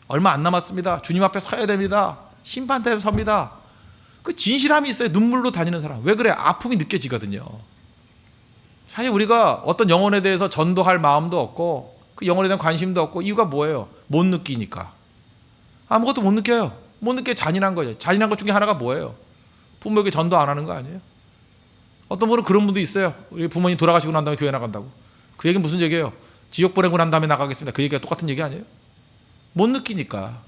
얼마 안 남았습니다. 주님 앞에 서야 됩니다. 심판대에 섭니다. 그 진실함이 있어요. 눈물로 다니는 사람. 왜 그래? 아픔이 느껴지거든요. 사실 우리가 어떤 영혼에 대해서 전도할 마음도 없고 그 영혼에 대한 관심도 없고 이유가 뭐예요? 못 느끼니까. 아무것도 못 느껴요. 못 느껴 잔인한 거죠. 잔인한 것 중에 하나가 뭐예요? 부모에게 전도 안 하는 거 아니에요? 어떤 분은 그런 분도 있어요. 우리 부모님 돌아가시고 난 다음에 교회 나간다고. 그 얘기는 무슨 얘기예요? 지옥 보내고 난 다음에 나가겠습니다. 그 얘기가 똑같은 얘기 아니에요? 못 느끼니까.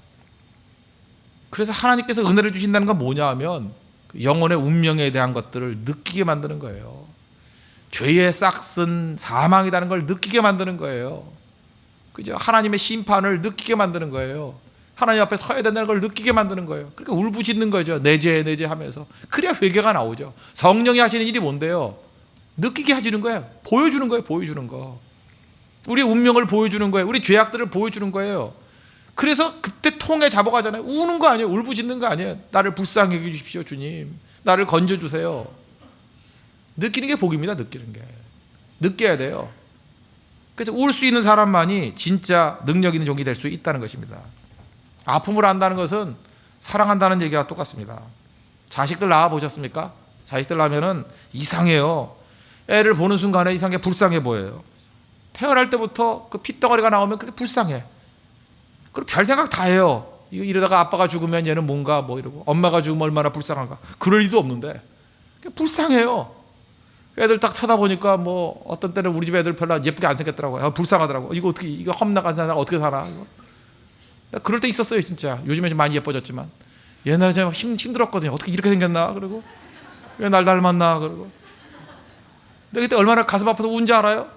그래서 하나님께서 은혜를 주신다는 건 뭐냐 하면 영혼의 운명에 대한 것들을 느끼게 만드는 거예요. 죄의 싹슨 사망이라는 걸 느끼게 만드는 거예요. 그죠? 하나님의 심판을 느끼게 만드는 거예요. 하나님 앞에 서야 된다는 걸 느끼게 만드는 거예요. 그러니까 울부짖는 거죠. 내 죄 하면서. 그래야 회개가 나오죠. 성령이 하시는 일이 뭔데요? 느끼게 해주는 거예요. 보여주는 거예요. 보여주는 거. 우리의 운명을 보여주는 거예요. 우리 죄악들을 보여주는 거예요. 그래서 그때 통에 잡아가잖아요. 우는 거 아니에요. 울부짖는 거 아니에요. 나를 불쌍히 여겨 주십시오 주님. 나를 건져주세요. 느끼는 게 복입니다. 느끼는 게. 느껴야 돼요. 그래서 울 수 있는 사람만이 진짜 능력 있는 종이 될 수 있다는 것입니다. 아픔을 안다는 것은 사랑한다는 얘기와 똑같습니다. 자식들 낳아 보셨습니까? 자식들 낳으면은 이상해요. 애를 보는 순간에 이상하게 불쌍해 보여요. 태어날 때부터 그 핏덩어리가 나오면 그렇게 불쌍해. 그리고 별 생각 다 해요. 이러다가 아빠가 죽으면 얘는 뭔가 뭐 이러고 엄마가 죽으면 얼마나 불쌍한가. 그럴 리도 없는데 불쌍해요. 애들 딱 쳐다보니까 뭐 어떤 때는 우리 집 애들 별로 예쁘게 안 생겼더라고요. 불쌍하더라고. 이거 어떻게 이거 험나간 사람 어떻게 살아? 그럴 때 있었어요 진짜. 요즘에 좀 많이 예뻐졌지만 옛날에 제가 힘들었거든요. 어떻게 이렇게 생겼나? 그리고 왜 날 닮았나? 그러고 근데 그때 얼마나 가슴 아파서 운지 알아요?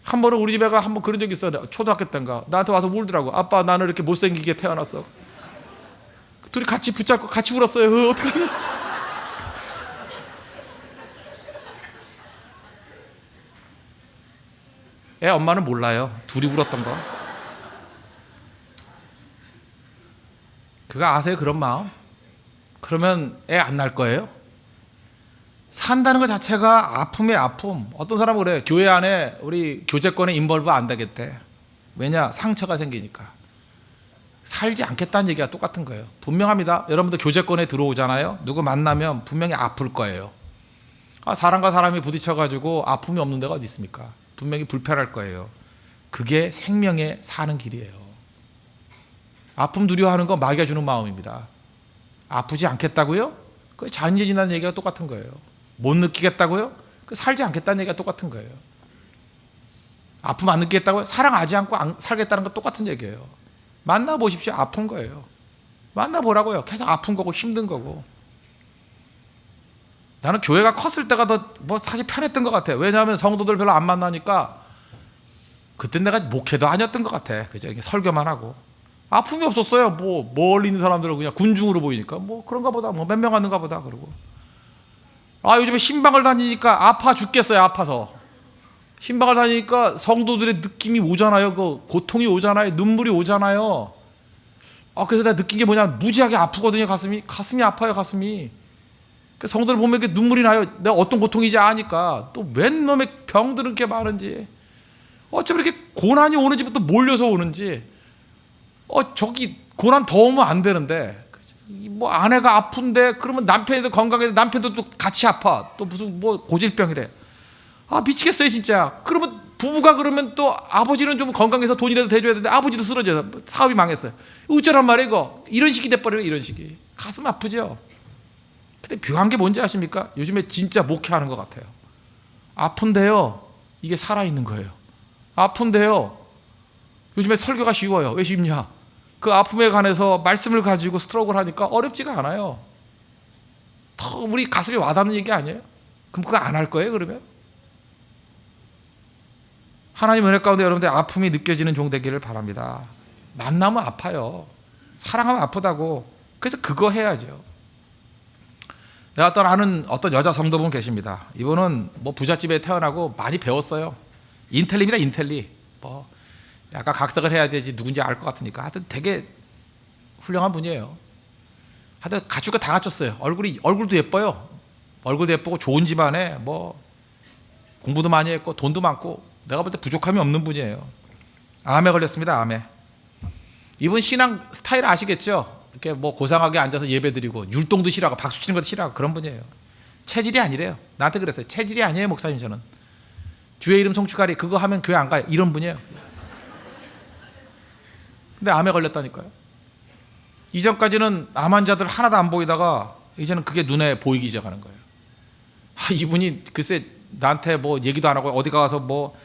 한 번은 우리 집 애가 한 번 그런 적이 있어요. 초등학교 때인가 나한테 와서 울더라고. 아빠 나는 이렇게 못생기게 태어났어. 둘이 같이 붙잡고 같이 울었어요. 어떡하냐. 애 엄마는 몰라요. 둘이 울었던 거. 그거 아세요? 그런 마음? 그러면 애 안 날 거예요? 산다는 것 자체가 아픔의 아픔. 어떤 사람은 그래. 교회 안에 우리 교제권에 인벌브 안 되겠대. 왜냐? 상처가 생기니까. 살지 않겠다는 얘기가 똑같은 거예요. 분명합니다. 여러분들 교제권에 들어오잖아요. 누구 만나면 분명히 아플 거예요. 사람과 사람이 부딪혀가지고 아픔이 없는 데가 어디 있습니까? 분명히 불편할 거예요. 그게 생명의 사는 길이에요. 아픔 두려워하는 건 마귀가 주는 마음입니다. 아프지 않겠다고요? 그 잔인해진다는 얘기가 똑같은 거예요. 못 느끼겠다고요? 그 살지 않겠다는 얘기가 똑같은 거예요. 아픔 안 느끼겠다고요? 사랑하지 않고 살겠다는 건 똑같은 얘기예요. 만나보십시오. 아픈 거예요. 만나보라고요. 계속 아픈 거고 힘든 거고. 나는 교회가 컸을 때가 더 뭐 사실 편했던 것 같아요. 왜냐하면 성도들 별로 안 만나니까 그때 내가 목회도 아니었던 것 같아. 그죠? 설교만 하고. 아픔이 없었어요. 뭐 멀리 있는 사람들은 그냥 군중으로 보이니까 뭐 그런가 보다. 뭐 몇 명 왔는가 보다. 그러고. 요즘에 신방을 다니니까 아파 죽겠어요. 아파서. 신방을 다니니까 성도들의 느낌이 오잖아요. 그 고통이 오잖아요. 눈물이 오잖아요. 그래서 내가 느낀 게 뭐냐면 무지하게 아프거든요. 가슴이 아파요. 가슴이. 성도들 보면 이렇게 눈물이 나요. 내가 어떤 고통인지 아니까. 또 웬 놈의 병들은 게 많은지. 어쩜 이렇게 고난이 오는지부터 몰려서 오는지. 저기 고난 더 오면 안 되는데. 뭐 아내가 아픈데 그러면 남편도 건강해도 남편도 또 같이 아파. 또 무슨 뭐 고질병이래. 아 미치겠어요 진짜. 그러면 부부가 그러면 또 아버지는 좀 건강해서 돈이라도 대줘야 되는데 아버지도 쓰러져요. 사업이 망했어요. 어쩌란 말이에요 이거. 이런 식이 돼버려요. 이런 식이. 가슴 아프죠. 근데 묘한 게 뭔지 아십니까? 요즘에 진짜 목회하는 것 같아요. 아픈데요. 이게 살아있는 거예요. 아픈데요. 요즘에 설교가 쉬워요. 왜 쉽냐? 그 아픔에 관해서 말씀을 가지고 스트로크를 하니까 어렵지가 않아요. 더 우리 가슴에 와닿는 얘기 아니에요? 그럼 그거 안 할 거예요 그러면? 하나님 은혜 가운데 여러분들 아픔이 느껴지는 종 되기를 바랍니다. 만나면 아파요. 사랑하면 아프다고. 그래서 그거 해야죠. 내가 또 아는 어떤 여자 성도분 계십니다. 이분은 뭐 부잣집에 태어나고 많이 배웠어요. 인텔리입니다. 인텔리. 뭐 약간 각색을 해야 되지 누군지 알 것 같으니까 하여튼 되게 훌륭한 분이에요. 하여튼 갖출 거 다 갖췄어요. 얼굴도 예뻐요. 얼굴도 예쁘고 좋은 집안에 뭐 공부도 많이 했고 돈도 많고 내가 볼 때 부족함이 없는 분이에요. 암에 걸렸습니다. 암에. 이분 신앙 스타일 아시겠죠? 이렇게 뭐 고상하게 앉아서 예배드리고 율동도 싫어하고 박수 치는 것도 싫어하고 그런 분이에요. 체질이 아니래요. 나한테 그랬어요. 체질이 아니에요 목사님 저는. 주의 이름 송축하리 그거 하면 교회 안 가요. 이런 분이에요. 근데 암에 걸렸다니까요. 이전까지는 암 환자들 하나도 안 보이다가 이제는 그게 눈에 보이기 시작하는 거예요. 이분이 글쎄 나한테 뭐 얘기도 안 하고 어디 가서 뭐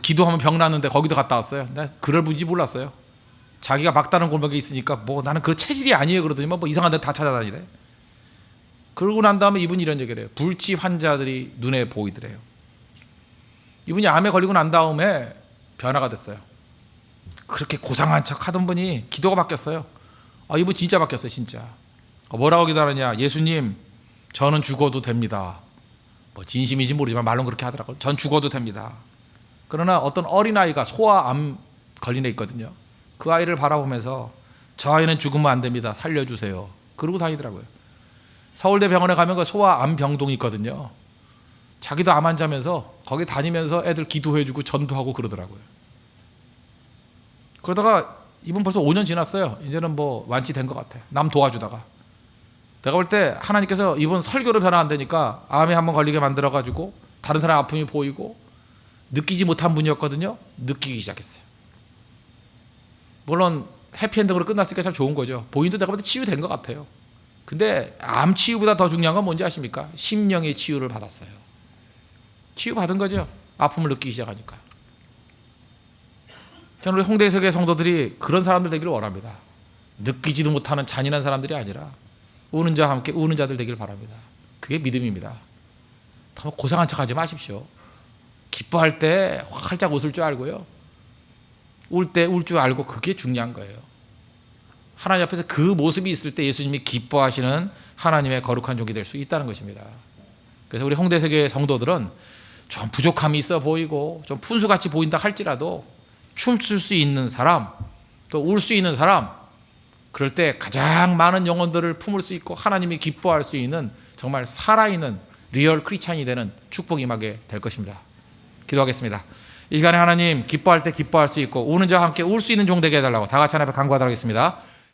기도하면 병 났는데 거기도 갔다 왔어요. 나 그럴 분인지 몰랐어요. 자기가 막다른 골목에 있으니까 뭐 나는 그 체질이 아니에요 그러더니 뭐 이상한 데 다 찾아다니래. 그러고 난 다음에 이분이 이런 얘기를 해요. 불치 환자들이 눈에 보이더래요. 이분이 암에 걸리고 난 다음에 변화가 됐어요. 그렇게 고상한 척 하던 분이 기도가 바뀌었어요. 이분 진짜 바뀌었어요 진짜. 뭐라고 기도하느냐. 예수님 저는 죽어도 됩니다. 뭐 진심인지 모르지만 말로는 그렇게 하더라고요. 전 죽어도 됩니다. 그러나 어떤 어린아이가 소아암 걸린 애 있거든요. 그 아이를 바라보면서 저 아이는 죽으면 안 됩니다. 살려주세요. 그러고 다니더라고요. 서울대 병원에 가면 그 소아암 병동이 있거든요. 자기도 암 환자면서 거기 다니면서 애들 기도해주고 전도하고 그러더라고요. 그러다가 이분 벌써 5년 지났어요. 이제는 뭐 완치된 것 같아요. 남 도와주다가. 내가 볼 때 하나님께서 이분 설교로 변화한다니까 암에 한번 걸리게 만들어가지고 다른 사람 아픔이 보이고 느끼지 못한 분이었거든요. 느끼기 시작했어요. 물론 해피엔딩으로 끝났으니까 참 좋은 거죠. 본인도 내가 볼 때 치유된 것 같아요. 근데 암 치유보다 더 중요한 건 뭔지 아십니까? 심령의 치유를 받았어요. 치유받은 거죠. 아픔을 느끼기 시작하니까. 저는 우리 홍대석의 성도들이 그런 사람들 되기를 원합니다. 느끼지도 못하는 잔인한 사람들이 아니라 우는 자와 함께 우는 자들 되기를 바랍니다. 그게 믿음입니다. 너무 고상한 척하지 마십시오. 기뻐할 때 활짝 웃을 줄 알고요. 울 때 울 줄 알고 그게 중요한 거예요. 하나님 앞에서 그 모습이 있을 때 예수님이 기뻐하시는 하나님의 거룩한 종이 될 수 있다는 것입니다. 그래서 우리 홍대석의 성도들은 좀 부족함이 있어 보이고 좀 푼수같이 보인다 할지라도 춤출 수 있는 사람, 또 울 수 있는 사람, 그럴 때 가장 많은 영혼들을 품을 수 있고 하나님이 기뻐할 수 있는 정말 살아있는 리얼 크리스찬이 되는 축복이 임하게 될 것입니다. 기도하겠습니다. 이 시간에 하나님 기뻐할 때 기뻐할 수 있고 우는 자와 함께 울 수 있는 종 되게 해달라고 다 같이 하나님 앞에 간구하도록 하겠습니다.